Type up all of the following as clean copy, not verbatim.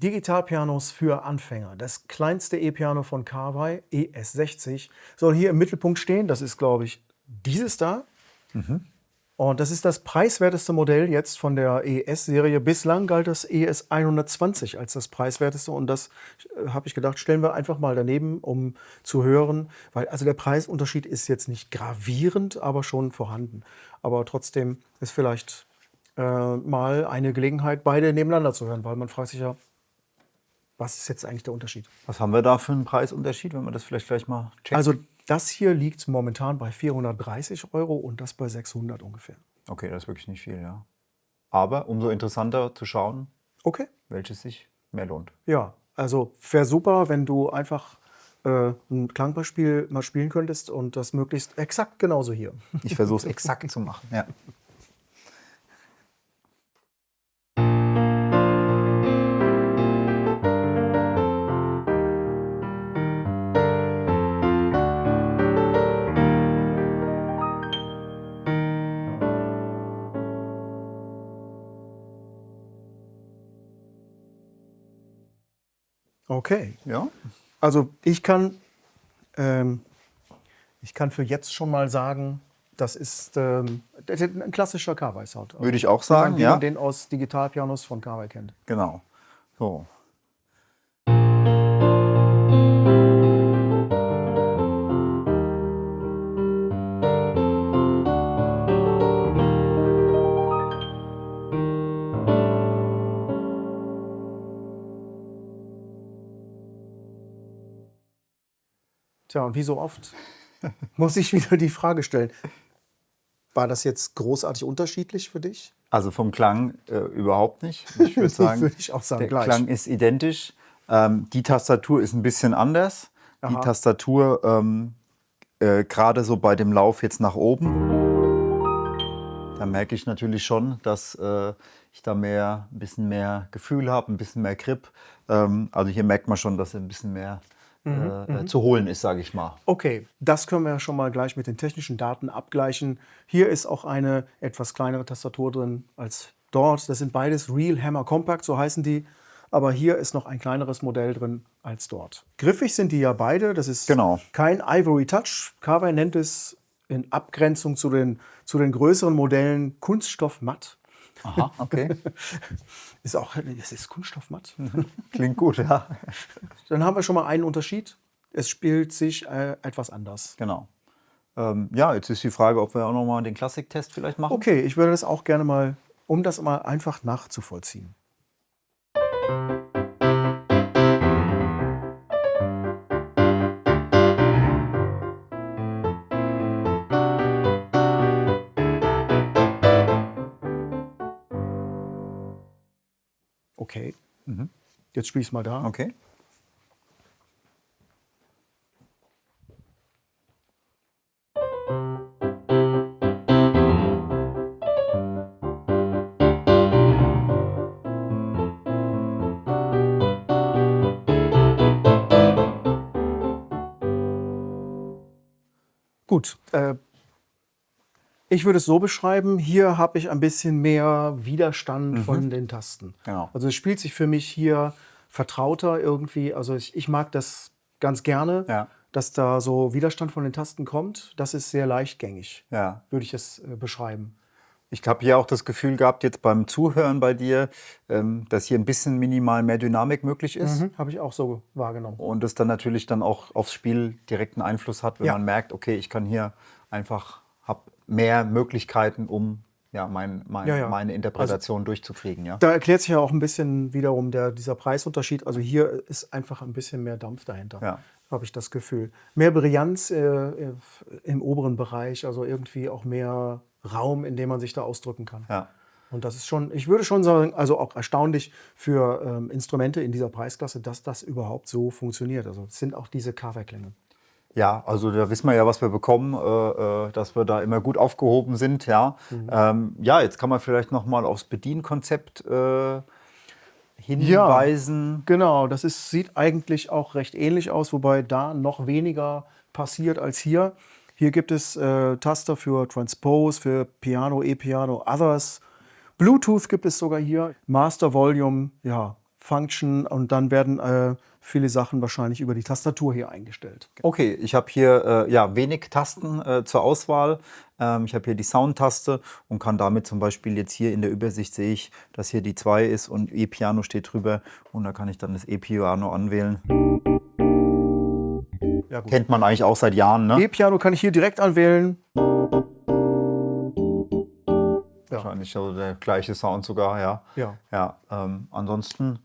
Digitalpianos für Anfänger. Das kleinste E-Piano von Carvai, ES60, soll hier im Mittelpunkt stehen. Das ist, glaube ich, dieses da. Und das ist das preiswerteste Modell jetzt von der ES-Serie. Bislang galt das ES120 als das preiswerteste. Und das habe ich gedacht, stellen wir einfach mal daneben, um zu hören. Weil also der Preisunterschied ist jetzt nicht gravierend, aber schon vorhanden. Aber trotzdem ist vielleicht mal eine Gelegenheit, beide nebeneinander zu hören. Weil man fragt sich ja, was ist jetzt eigentlich der Unterschied? Was haben wir da für einen Preisunterschied, wenn wir das vielleicht gleich mal checken? Also das hier liegt momentan bei 430 € und das bei 600 ungefähr. Okay, das ist wirklich nicht viel, ja. Aber umso interessanter zu schauen, Okay. welches sich mehr lohnt. Ja, also wäre super, wenn du einfach ein Klangbeispiel mal spielen könntest und das möglichst exakt genauso hier. Ich versuche es exakt zu machen. Ja. Okay. Ja? Also ich kann für jetzt schon mal sagen, das ist ein klassischer Carvai-Sound. Würde ich auch sagen, wie ja. man den aus Digitalpianos von Carvai kennt. Genau. So. Tja, und wie so oft muss ich wieder die Frage stellen, war das jetzt großartig unterschiedlich für dich? Also vom Klang überhaupt nicht. Ich würde sagen, Würde ich auch sagen, der gleich. Klang ist identisch. Die Tastatur ist ein bisschen anders. Die Aha. Tastatur, gerade so bei dem Lauf jetzt nach oben, da merke ich natürlich schon, dass ich da ein bisschen mehr Gefühl habe, ein bisschen mehr Grip. Also hier merkt man schon, dass ein bisschen mehr zu holen ist, sage ich mal. Okay, das können wir ja schon mal gleich mit den technischen Daten abgleichen. Hier ist auch eine etwas kleinere Tastatur drin als dort. Das sind beides Real Hammer Compact, so heißen die. Aber hier ist noch ein kleineres Modell drin als dort. Griffig sind die ja beide. Das ist Genau. kein Ivory Touch. Carvai nennt es in Abgrenzung zu den größeren Modellen Kunststoffmatt. Aha, okay. Es ist Kunststoffmatt. Klingt gut, ja. Dann haben wir schon mal einen Unterschied. Es spielt sich etwas anders. Genau. Ja, jetzt ist die Frage, ob wir auch noch mal den Klassiktest vielleicht machen. Okay, ich würde das auch gerne mal, um das mal einfach nachzuvollziehen. Okay, jetzt spiele ich es mal da. Okay. Gut, ich würde es so beschreiben, hier habe ich ein bisschen mehr Widerstand von den Tasten. Genau. Also es spielt sich für mich hier vertrauter irgendwie. Also ich mag das ganz gerne, Ja. dass da so Widerstand von den Tasten kommt. Das ist sehr leichtgängig, Ja. würde ich es beschreiben. Ich habe hier auch das Gefühl gehabt, jetzt beim Zuhören bei dir, dass hier ein bisschen minimal mehr Dynamik möglich ist. Habe ich auch so wahrgenommen. Und das dann natürlich dann auch aufs Spiel direkten Einfluss hat, wenn Ja. man merkt, okay, ich kann hier einfach, habe mehr Möglichkeiten, um ja, meine Interpretation durchzukriegen. Ja? Da erklärt sich ja auch ein bisschen wiederum dieser Preisunterschied. Also hier ist einfach ein bisschen mehr Dampf dahinter, Ja. habe ich das Gefühl. Mehr Brillanz im oberen Bereich, also irgendwie auch mehr Raum, in dem man sich da ausdrücken kann. Ja. Und das ist schon, ich würde schon sagen, also auch erstaunlich für Instrumente in dieser Preisklasse, dass das überhaupt so funktioniert. Also es sind auch diese Carvai-Klänge. Ja, also da wissen wir ja, was wir bekommen, dass wir da immer gut aufgehoben sind. Ja, ja, jetzt kann man vielleicht noch mal aufs Bedienkonzept hinweisen. Genau, sieht eigentlich auch recht ähnlich aus, wobei da noch weniger passiert als hier. Hier gibt es Taster für Transpose, für Piano, E-Piano, Others. Bluetooth gibt es sogar hier. Master Volume, ja, Function und dann werden viele Sachen wahrscheinlich über die Tastatur hier eingestellt. Okay, ich habe hier wenig Tasten zur Auswahl. Ich habe hier die Sound-Taste und kann damit zum Beispiel jetzt hier in der Übersicht sehe ich, dass hier die 2 ist und E-Piano steht drüber und da kann ich dann das E-Piano anwählen. Ja, gut. Kennt man eigentlich auch seit Jahren, ne? E-Piano kann ich hier direkt anwählen. Wahrscheinlich so der gleiche Sound sogar, ja. Ja. Ja, ansonsten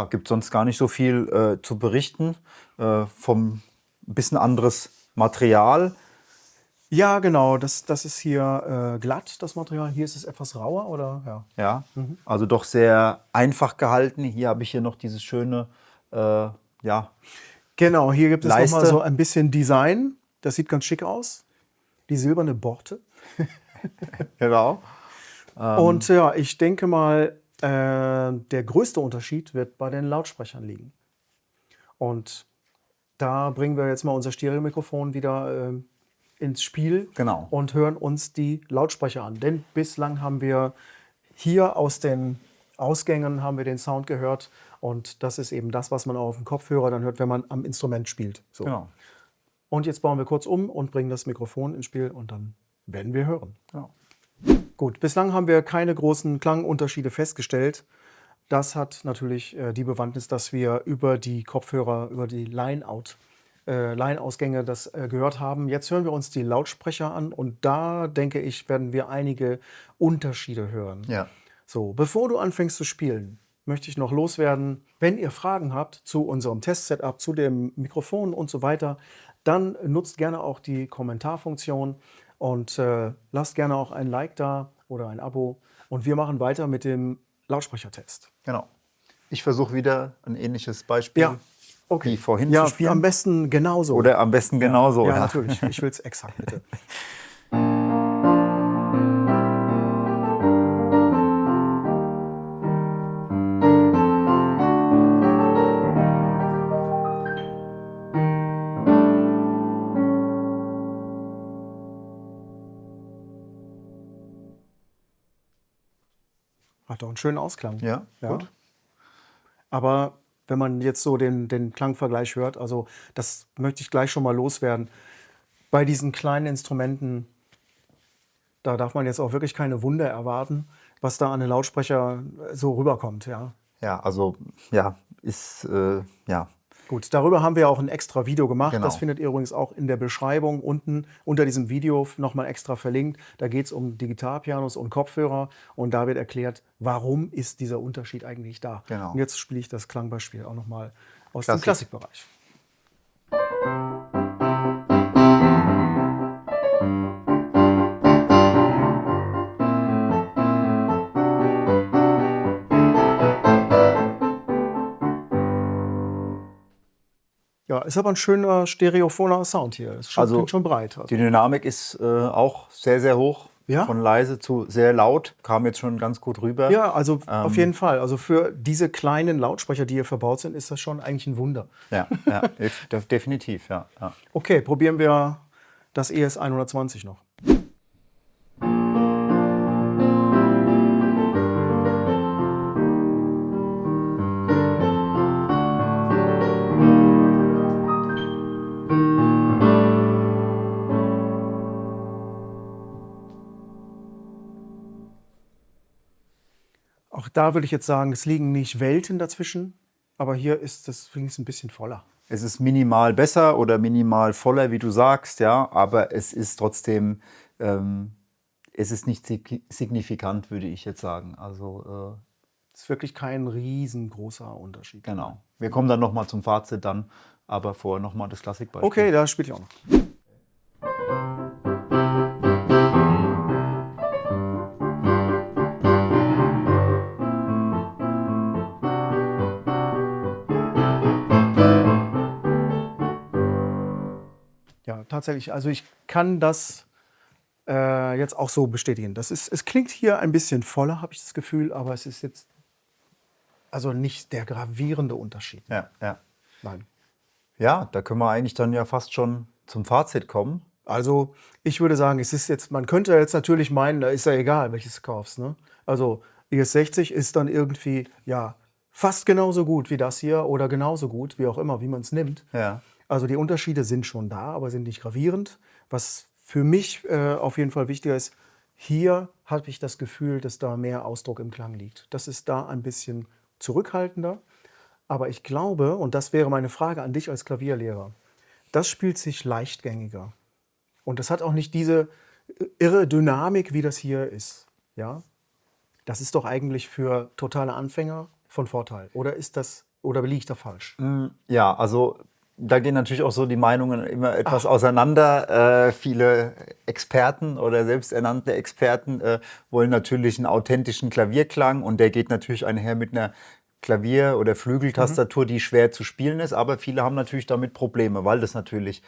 gibt es sonst gar nicht so viel zu berichten. Vom ein bisschen anderes Material. Ja, genau. Das ist hier glatt, das Material. Hier ist es etwas rauer, oder? Ja. Ja, also doch sehr einfach gehalten. Hier habe ich hier noch dieses schöne, Genau, hier gibt es Leiste. nochmal so ein bisschen Design. Das sieht ganz schick aus. Die silberne Borte. genau. Und ja, ich denke mal, der größte Unterschied wird bei den Lautsprechern liegen. Und da bringen wir jetzt mal unser Stereomikrofon wieder ins Spiel Genau. und hören uns die Lautsprecher an. Denn bislang haben wir hier aus den Ausgängen haben wir den Sound gehört. Und das ist eben das, was man auch auf dem Kopfhörer dann hört, wenn man am Instrument spielt. So. Genau. Und jetzt bauen wir kurz um und bringen das Mikrofon ins Spiel und dann werden wir hören. Genau. Gut, bislang haben wir keine großen Klangunterschiede festgestellt. Das hat natürlich die Bewandtnis, dass wir über die Kopfhörer, über die Line-Ausgänge das gehört haben. Jetzt hören wir uns die Lautsprecher an und da, denke ich, werden wir einige Unterschiede hören. Ja. So, bevor du anfängst zu spielen, möchte ich noch loswerden, wenn ihr Fragen habt zu unserem Test-Setup, zu dem Mikrofon und so weiter, dann nutzt gerne auch die Kommentarfunktion und lasst gerne auch ein Like da oder ein Abo. Und wir machen weiter mit dem Lautsprechertest. Genau. Ich versuche wieder ein ähnliches Beispiel wie vorhin Ja, zu spielen. am besten genauso. Oder am besten genauso. Ja, natürlich. Ich will es exakt, bitte. Hat doch einen schönen Ausklang. Ja, gut. Aber wenn man jetzt so den Klangvergleich hört, also das möchte ich gleich schon mal loswerden. Bei diesen kleinen Instrumenten, da darf man jetzt auch wirklich keine Wunder erwarten, was da an den Lautsprecher so rüberkommt. Ja. Ja, also ist Gut, darüber haben wir auch ein extra Video gemacht. Genau. Das findet ihr übrigens auch in der Beschreibung unten unter diesem Video nochmal extra verlinkt. Da geht es um Digitalpianos und Kopfhörer und da wird erklärt, warum ist dieser Unterschied eigentlich da. Genau. Und jetzt spiele ich das Klangbeispiel auch nochmal aus Klassik. dem Klassikbereich. Ja, ist aber ein schöner stereophoner Sound hier. Es klingt schon breit. Also. Die Dynamik ist auch sehr, sehr hoch. Ja? Von leise zu sehr laut. Kam jetzt schon ganz gut rüber. Ja, also auf jeden Fall. Also für diese kleinen Lautsprecher, die hier verbaut sind, ist das schon eigentlich ein Wunder. Ja, definitiv, ja. Okay, probieren wir das ES 120 noch. Auch da würde ich jetzt sagen, es liegen nicht Welten dazwischen, aber hier ist das ein bisschen voller. Es ist minimal besser oder minimal voller, wie du sagst, ja, aber es ist trotzdem, es ist nicht signifikant, würde ich jetzt sagen. Also es ist wirklich kein riesengroßer Unterschied. Genau. Wir kommen dann nochmal zum Fazit dann, aber vorher nochmal das Klassikbeispiel. Okay, da spiele ich auch noch. Ja, tatsächlich. Also ich kann das jetzt auch so bestätigen. Es klingt hier ein bisschen voller, habe ich das Gefühl, aber es ist jetzt also nicht der gravierende Unterschied. Ja. Nein. Ja, da können wir eigentlich dann ja fast schon zum Fazit kommen. Also ich würde sagen, es ist jetzt, man könnte jetzt natürlich meinen, da ist ja egal, welches du kaufst. Ne? Also ES60 ist dann irgendwie, ja, fast genauso gut wie das hier oder genauso gut, wie auch immer, wie man es nimmt. Ja. Also die Unterschiede sind schon da, aber sind nicht gravierend. Was für mich auf jeden Fall wichtiger ist, hier habe ich das Gefühl, dass da mehr Ausdruck im Klang liegt. Das ist da ein bisschen zurückhaltender. Aber ich glaube, und das wäre meine Frage an dich als Klavierlehrer, das spielt sich leichtgängiger. Und das hat auch nicht diese irre Dynamik, wie das hier ist. Ja? Das ist doch eigentlich für totale Anfänger von Vorteil. Oder liege ich da falsch? Ja, also da gehen natürlich auch so die Meinungen immer etwas auseinander. Viele Experten oder selbsternannte Experten wollen natürlich einen authentischen Klavierklang und der geht natürlich einher mit einer Klavier- oder Flügeltastatur, die schwer zu spielen ist, aber viele haben natürlich damit Probleme, weil das natürlich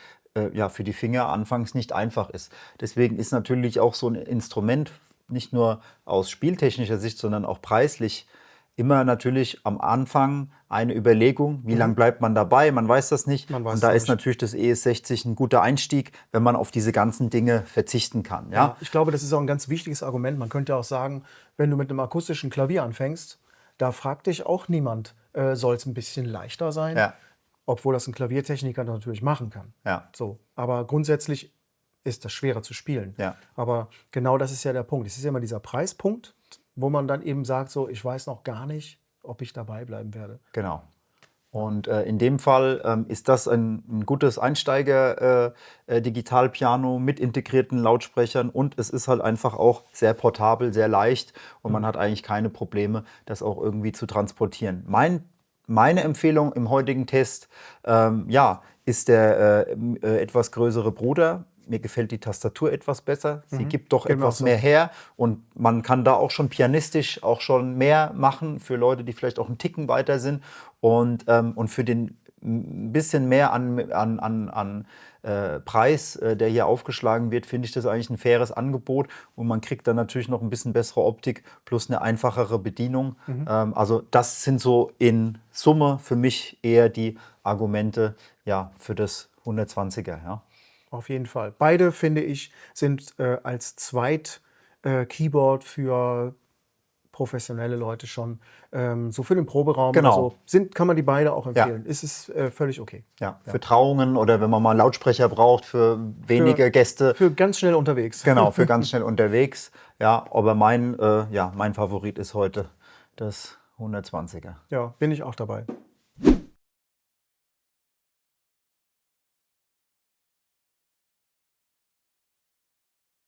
ja, für die Finger anfangs nicht einfach ist. Deswegen ist natürlich auch so ein Instrument nicht nur aus spieltechnischer Sicht, sondern auch preislich immer natürlich am Anfang eine Überlegung, wie lange bleibt man dabei, man weiß das nicht. Man weiß Und da es ist nicht. natürlich das ES60 ein guter Einstieg, wenn man auf diese ganzen Dinge verzichten kann. Ja? Ja, ich glaube, das ist auch ein ganz wichtiges Argument. Man könnte auch sagen, wenn du mit einem akustischen Klavier anfängst, da fragt dich auch niemand, soll es ein bisschen leichter sein? Ja. Obwohl das ein Klaviertechniker natürlich machen kann. Ja. So. Aber grundsätzlich ist das schwerer zu spielen. Ja. Aber genau das ist ja der Punkt. Es ist ja immer dieser Preispunkt, wo man dann eben sagt, so, ich weiß noch gar nicht, ob ich dabei bleiben werde. Genau. Und in dem Fall ist das ein gutes Einsteiger-Digitalpiano mit integrierten Lautsprechern und es ist halt einfach auch sehr portabel, sehr leicht und man hat eigentlich keine Probleme, das auch irgendwie zu transportieren. Meine Empfehlung im heutigen Test ja, ist der etwas größere Bruder. Mir gefällt die Tastatur etwas besser. Sie gibt doch Geht mir auch etwas so. mehr her und man kann da auch schon pianistisch auch schon mehr machen für Leute, die vielleicht auch einen Ticken weiter sind und für den ein bisschen mehr an Preis, der hier aufgeschlagen wird, finde ich das eigentlich ein faires Angebot und man kriegt dann natürlich noch ein bisschen bessere Optik plus eine einfachere Bedienung. Also das sind so in Summe für mich eher die Argumente ja, für das 120er. Ja. Auf jeden Fall. Beide, finde ich, sind als Zweit-Keyboard für professionelle Leute schon, so für den Proberaum Genau. oder so, kann man die beide auch empfehlen. Ist es völlig okay. Ja, für Trauungen oder wenn man mal einen Lautsprecher braucht für wenige Gäste. Für ganz schnell unterwegs. Genau, für ganz schnell unterwegs. Ja, aber mein Favorit ist heute das 120er. Ja, bin ich auch dabei.